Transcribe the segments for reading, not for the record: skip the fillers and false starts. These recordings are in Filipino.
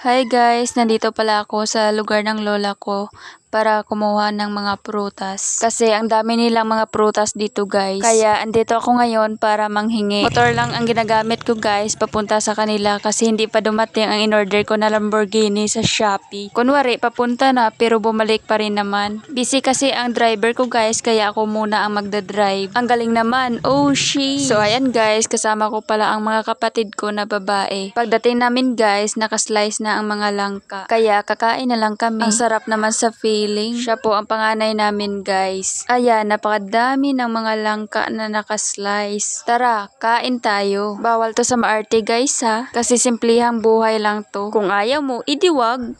Hi guys, nandito pala ako sa lugar ng lola ko para kumuha ng mga prutas. Kasi ang dami nilang mga prutas dito guys. Kaya andito ako ngayon para manghingi. Motor lang ang ginagamit ko guys papunta sa kanila kasi hindi pa dumating ang in-order ko na Lamborghini sa Shopee. Kunwari papunta na pero bumalik pa rin naman. Busy kasi ang driver ko guys kaya ako muna ang magdadrive. Ang galing naman, oh shit! So ayan guys, kasama ko pala ang mga kapatid ko na babae. Pagdating namin guys, nakaslice na ang mga langka. Kaya kakain na lang kami. Ang sarap naman sa feeling. Siya po ang panganay namin guys. Ayan, napakadami ng mga langka na nakaslice. Tara, kain tayo. Bawal to sa maarte guys ha. Kasi simplihang buhay lang to. Kung ayaw mo, idiwag.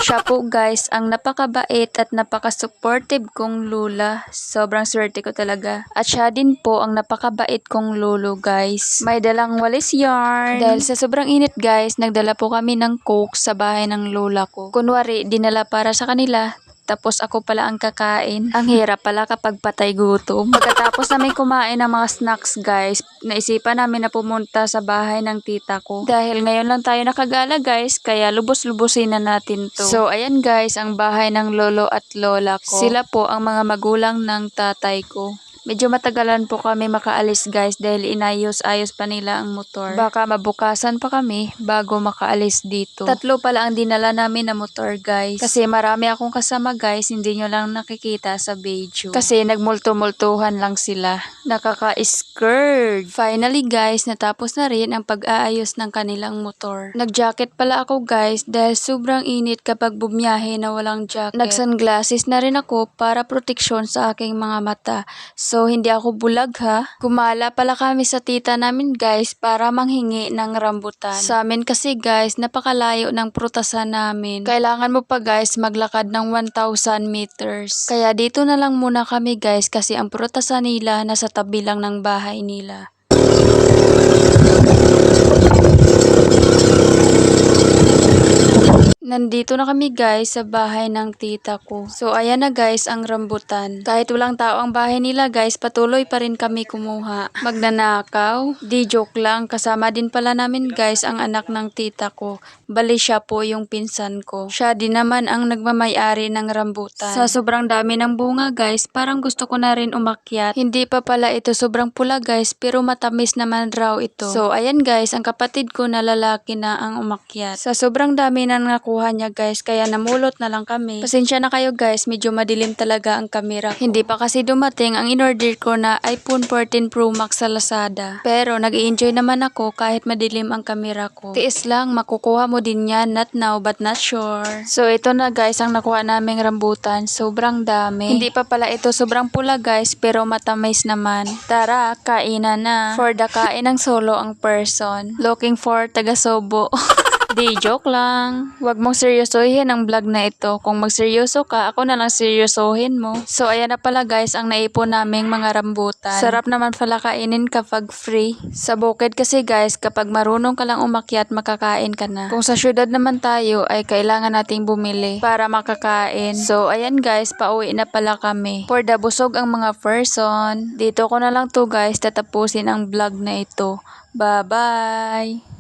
Siya po guys ang napakabait at napaka-supportive kong lula. Sobrang swerte ko talaga. At siya din po ang napakabait kong lolo guys. May dalang walis yarn. Dahil sa sobrang init guys, nagdala po kami ng coke sa bahay ng lola ko. Kunwari, dinala para sa kanila. Tapos ako pala ang kakain. Ang hirap pala kapag patay gutom. Pagkatapos namin kumain ng mga snacks guys, naisipan namin na pumunta sa bahay ng tita ko. Dahil ngayon lang tayo nakagala guys, kaya lubos-lubusin na natin to. So ayan guys, ang bahay ng lolo at lola ko. Sila po ang mga magulang ng tatay ko. Medyo matagalan po kami makaalis guys dahil inayos-ayos pa nila ang motor. Baka mabukasan pa kami bago makaalis dito. Tatlo pala ang dinala namin na motor guys. Kasi marami akong kasama guys, hindi nyo lang nakikita sa video. Kasi nagmulto-multuhan lang sila. Nakaka-scared. Finally guys, natapos na rin ang pag-aayos ng kanilang motor. Nag-jacket pala ako guys dahil sobrang init kapag bumiyahe na walang jacket. Nag-sunglasses na rin ako para proteksyon sa aking mga mata. So, hindi ako bulag ha. Gumala pala kami sa tita namin guys para manghingi ng rambutan. Sa amin kasi guys, napakalayo ng prutasan namin. Kailangan mo pa guys maglakad ng 1,000 meters. Kaya dito na lang muna kami guys kasi ang prutasan nila nasa tabi lang ng bahay nila. Nandito na kami guys sa bahay ng tita ko. So ayan na guys ang rambutan. Kahit walang tao ang bahay nila guys, patuloy pa rin kami kumuha. Magnanakaw? Di joke lang. Kasama din pala namin guys ang anak ng tita ko. Bali siya po yung pinsan ko. Siya din naman ang nagmamay-ari ng rambutan. Sa sobrang dami ng bunga guys, parang gusto ko na rin umakyat. Hindi pa pala ito sobrang pula guys, pero matamis naman raw ito. So ayan guys, ang kapatid ko na lalaki na ang umakyat. Sa sobrang dami na nakuha niya guys, kaya namulot na lang kami. Pasensya na kayo guys, medyo madilim talaga ang kamera ko. Hindi pa kasi dumating ang in-order ko na iPhone 14 Pro Max sa Lazada. Pero nag-i-enjoy naman ako kahit madilim ang kamera ko. Tiis lang, makukuha mo din yan, not now but not sure. So ito na guys ang nakuha naming rambutan, sobrang dami. Hindi pa pala ito sobrang pula guys, pero matamis naman. Tara, kainan na. For the kain ng solo ang person. Looking for taga-Sobo. Di, joke lang. Huwag mong seryosohin ang vlog na ito. Kung magseryoso ka, ako na lang seryosohin mo. So, ayan na pala guys, ang naipon naming mga rambutan. Sarap naman pala kainin kapag free. Sa bukid kasi guys, kapag marunong ka lang umakyat, makakain ka na. Kung sa syudad naman tayo, ay kailangan nating bumili para makakain. So, ayan guys, pauwi na pala kami. For the busog ang mga person. Dito ko na lang to guys, tatapusin ang vlog na ito. Bye-bye!